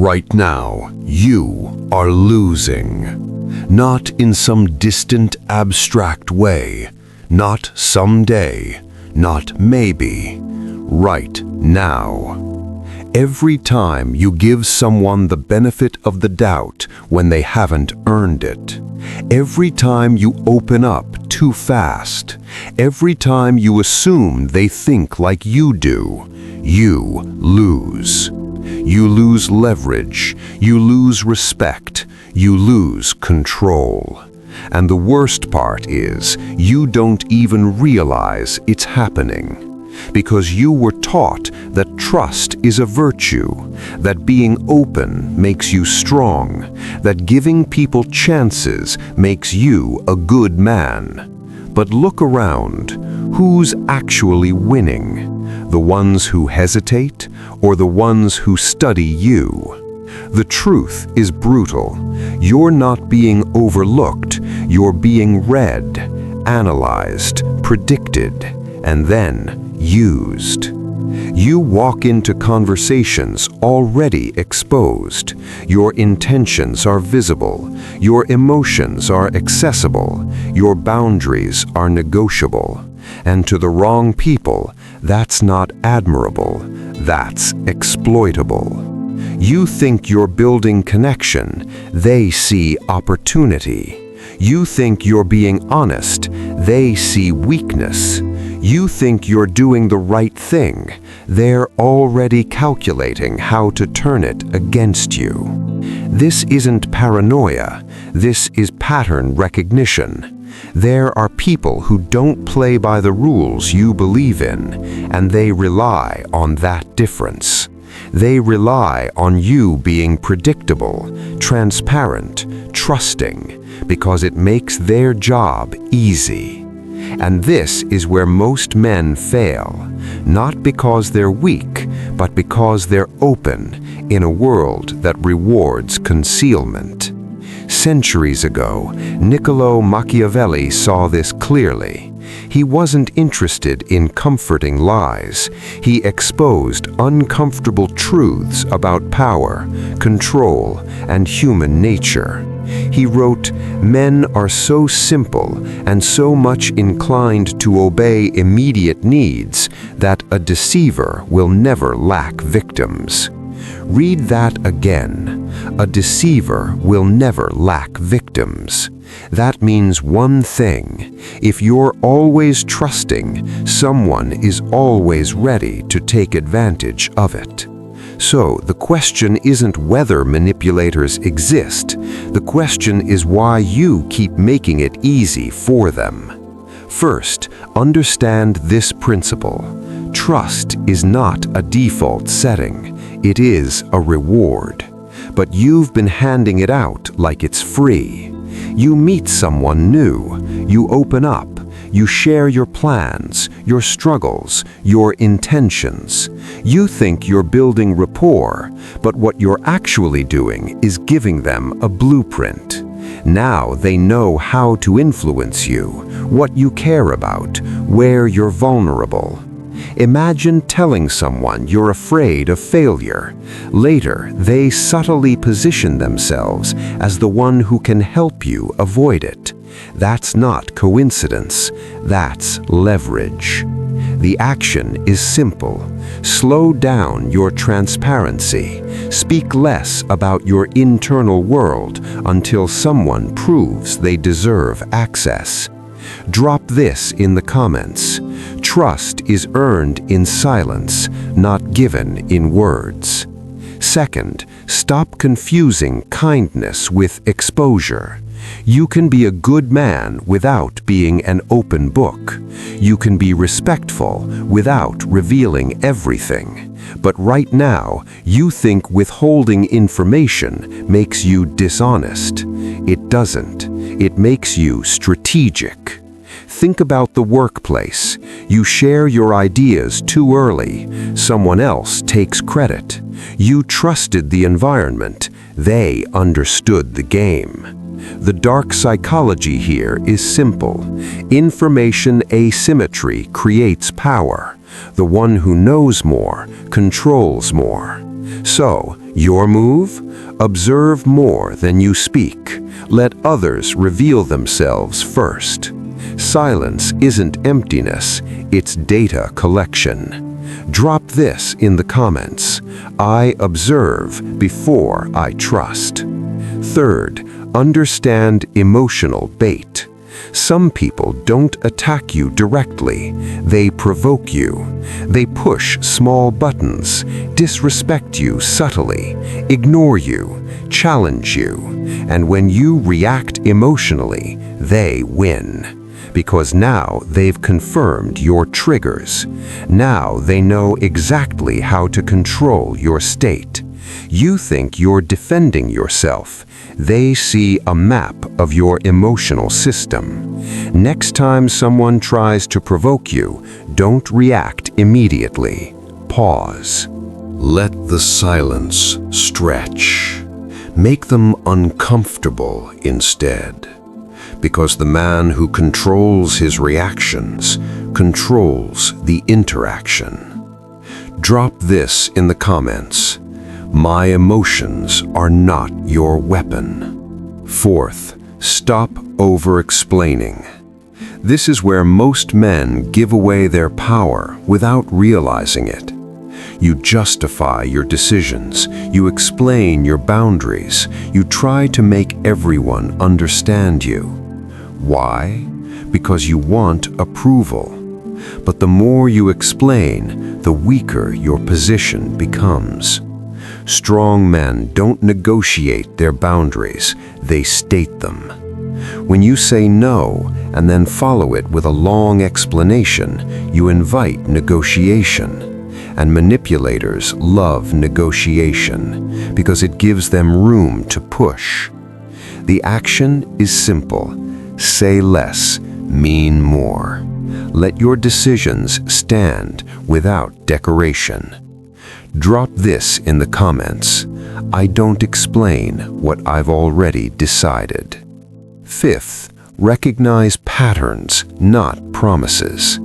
Right now, you are losing. Not in some distant, abstract way, not someday, not maybe. Right now. Every time you give someone the benefit of the doubt when they haven't earned it, every time you open up too fast, every time you assume they think like you do, you lose. You lose leverage, you lose respect, you lose control. And the worst part is, you don't even realize it's happening. Because you were taught that trust is a virtue, that being open makes you strong, that giving people chances makes you a good man. But look around. Who's actually winning? The ones who hesitate or the ones who study you? The truth is brutal. You're not being overlooked. You're being read, analyzed, predicted, and then used. You walk into conversations already exposed. Your intentions are visible. Your emotions are accessible. Your boundaries are negotiable. And to the wrong people, that's not admirable. That's exploitable. You think you're building connection. They see opportunity. You think you're being honest. They see weakness. You think you're doing the right thing. They're already calculating how to turn it against you. This isn't paranoia. This is pattern recognition. There are people who don't play by the rules you believe in, and they rely on that difference. They rely on you being predictable, transparent, trusting, because it makes their job easy. And this is where most men fail, not because they're weak, but because they're open in a world that rewards concealment. Centuries ago, Niccolo Machiavelli saw this clearly. He wasn't interested in comforting lies. He exposed uncomfortable truths about power, control, and human nature. He wrote, "Men are so simple and so much inclined to obey immediate needs that a deceiver will never lack victims." Read that again. A deceiver will never lack victims. That means one thing. If you're always trusting, someone is always ready to take advantage of it. So the question isn't whether manipulators exist. The question is why you keep making it easy for them. First, understand this principle. Trust is not a default setting. It is a reward. But you've been handing it out like it's free. You meet someone new. You open up. You share your plans, your struggles, your intentions. You think you're building rapport, but what you're actually doing is giving them a blueprint. Now they know how to influence you, what you care about, where you're vulnerable. Imagine telling someone you're afraid of failure. Later, they subtly position themselves as the one who can help you avoid it. That's not coincidence, that's leverage. The action is simple. Slow down your transparency. Speak less about your internal world until someone proves they deserve access. Drop this in the comments. Trust is earned in silence, not given in words. Second, stop confusing kindness with exposure. You can be a good man without being an open book. You can be respectful without revealing everything. But right now, you think withholding information makes you dishonest. It doesn't. It makes you strategic. Think about the workplace. You share your ideas too early. Someone else takes credit. You trusted the environment. They understood the game. The dark psychology here is simple. Information asymmetry creates power. The one who knows more controls more. So, your move? Observe more than you speak. Let others reveal themselves first. Silence isn't emptiness, it's data collection. Drop this in the comments. I observe before I trust. Third, understand emotional bait. Some people don't attack you directly. They provoke you. They push small buttons, disrespect you subtly, ignore you, challenge you. And when you react emotionally, they win. Because now they've confirmed your triggers. Now they know exactly how to control your state. You think you're defending yourself. They see a map of your emotional system. Next time someone tries to provoke you, don't react immediately. Pause. Let the silence stretch. Make them uncomfortable instead. Because the man who controls his reactions controls the interaction. Drop this in the comments. My emotions are not your weapon. Fourth, stop over-explaining. This is where most men give away their power without realizing it. You justify your decisions, you explain your boundaries, you try to make everyone understand you. Why? Because you want approval. But the more you explain, the weaker your position becomes. Strong men don't negotiate their boundaries, they state them. When you say no and then follow it with a long explanation, you invite negotiation. And manipulators love negotiation because it gives them room to push. The action is simple. Say less, mean more. Let your decisions stand without decoration. Drop this in the comments. I don't explain what I've already decided. Fifth, recognize patterns, not promises.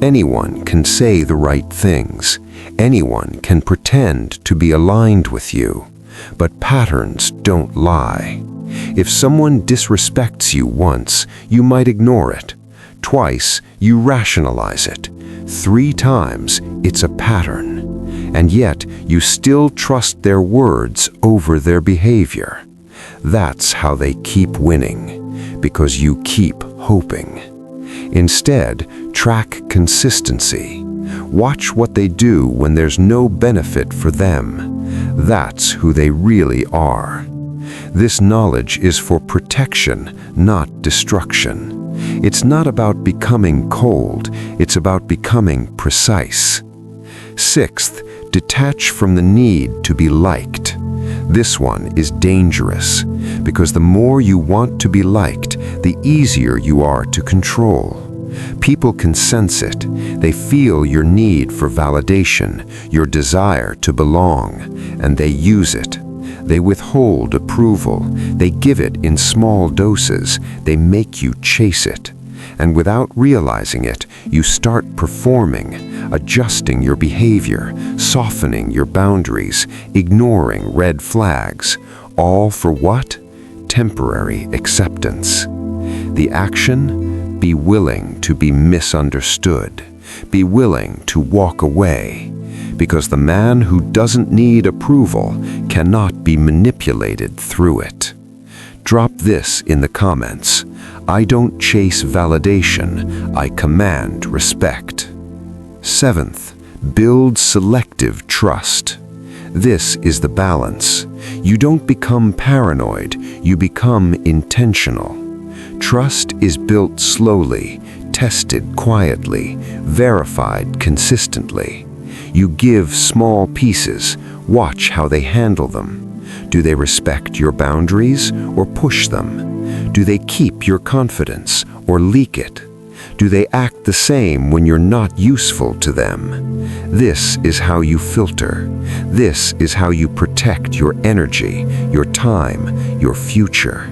Anyone can say the right things. Anyone can pretend to be aligned with you. But patterns don't lie. If someone disrespects you once, you might ignore it. Twice, you rationalize it. 3 times, it's a pattern. And yet, you still trust their words over their behavior. That's how they keep winning, because you keep hoping. Instead, track consistency. Watch what they do when there's no benefit for them. That's who they really are. This knowledge is for protection, not destruction. It's not about becoming cold, it's about becoming precise. Sixth, detach from the need to be liked. This one is dangerous, because the more you want to be liked, the easier you are to control. People can sense it. They feel your need for validation, your desire to belong, and they use it. They withhold approval. They give it in small doses. They make you chase it. And without realizing it, you start performing, adjusting your behavior, softening your boundaries, ignoring red flags. All for what? Temporary acceptance. The action? Be willing to be misunderstood. Be willing to walk away. Because the man who doesn't need approval cannot be manipulated through it. Drop this in the comments. I don't chase validation, I command respect. Seventh, build selective trust. This is the balance. You don't become paranoid, you become intentional. Trust is built slowly, tested quietly, verified consistently. You give small pieces, watch how they handle them. Do they respect your boundaries or push them? Do they keep your confidence or leak it? Do they act the same when you're not useful to them? This is how you filter. This is how you protect your energy, your time, your future.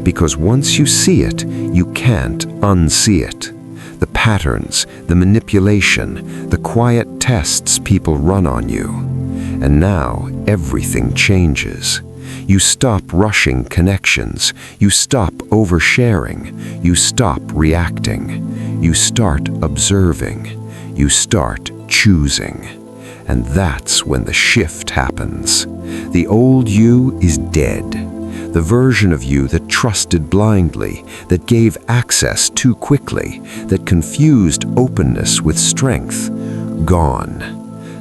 Because once you see it, you can't unsee it. The patterns, the manipulation, the quiet tests people run on you. And now everything changes. You stop rushing connections. You stop oversharing. You stop reacting. You start observing. You start choosing. And that's when the shift happens. The old you is dead. The version of you that trusted blindly, that gave access too quickly, that confused openness with strength, gone.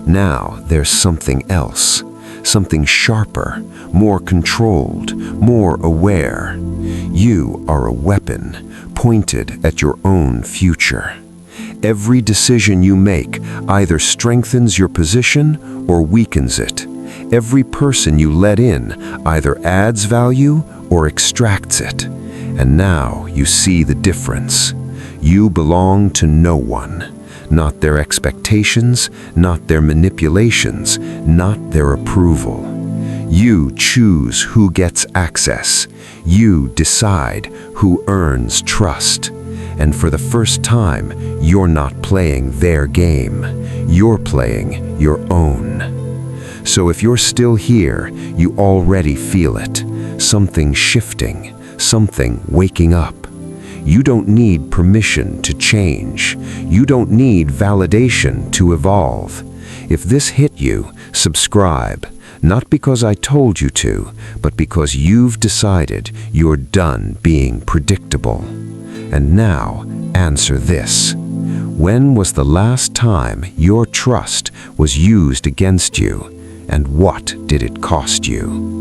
Now there's something else, something sharper, more controlled, more aware. You are a weapon pointed at your own future. Every decision you make either strengthens your position or weakens it. Every person you let in either adds value or extracts it. And now you see the difference. You belong to no one. Not their expectations, not their manipulations, not their approval. You choose who gets access. You decide who earns trust. And for the first time, you're not playing their game. You're playing your own. So if you're still here, you already feel it. Something shifting, something waking up. You don't need permission to change. You don't need validation to evolve. If this hit you, subscribe. Not because I told you to, but because you've decided you're done being predictable. And now, answer this. When was the last time your trust was used against you? And what did it cost you?